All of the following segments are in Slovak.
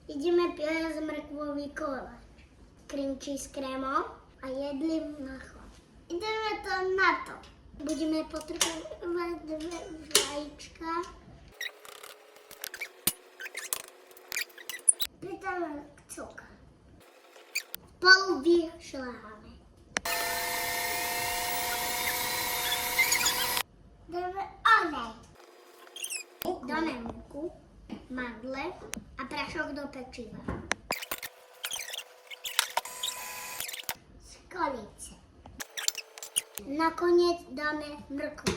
Ideme piesť mrkvový koláč. Cream cheese s krémom a jedlým machlom. Ideme to na to. Budeme potrebovať 2 vajíčka. Pridáme cukor. Spolu vyšľaháme. Dáme olej. Dáme múku, mandle a prašok do pečiva. Skalice. Nakoniec dáme mrkvu.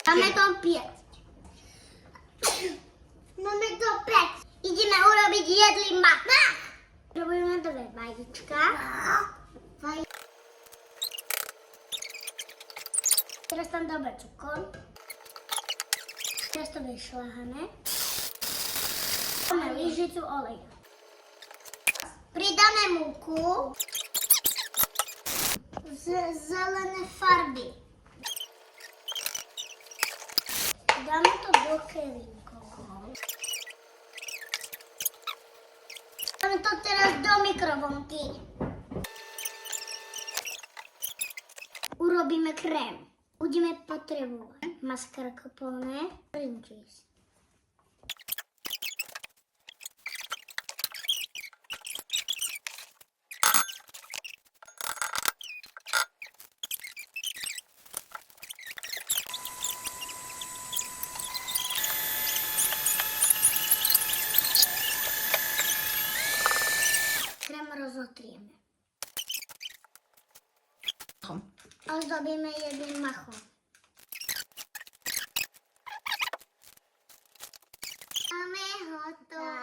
Máme to piecť. Máme to piecť. Ideme urobiť jedlý mak. Robíme 2 vajíčka. Teraz tam dáme cukor. Teraz to vyšľaháme. Dáme lyžicu oleja. Pridáme múku z zelené farby. Dáme to do kelímkov. Dáme to teraz do mikrovlnky. Urobíme krém. Budeme potrebovať mascarpone, cream cheese. Krém rozotrieme. A zdobíme jedným machom. Máme hotovo.